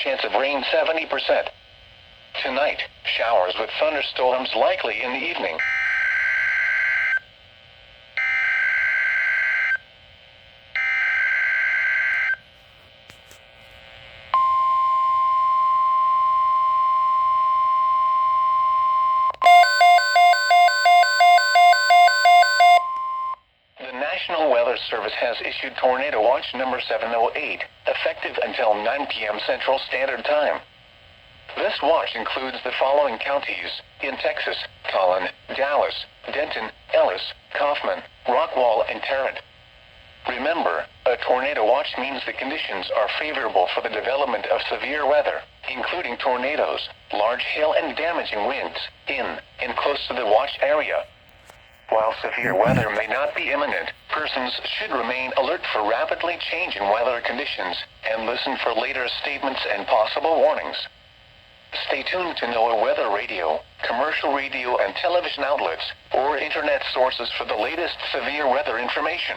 Chance of rain 70%. Tonight, showers with thunderstorms likely in the evening. The National Weather Service has issued Tornado Watch number 708, effective until 9 p.m. Central Standard Time. This watch includes the following counties in Texas: Collin, Dallas, Denton, Ellis, Kaufman, Rockwall, and Tarrant. Remember, a tornado watch means the conditions are favorable for the development of severe weather, including tornadoes, large hail, and damaging winds in and close to the watch area. While severe weather may not be imminent, persons should remain alert for rapidly changing weather conditions and listen for later statements and possible warnings. Stay tuned to NOAA weather radio, commercial radio and television outlets, or internet sources for the latest severe weather information.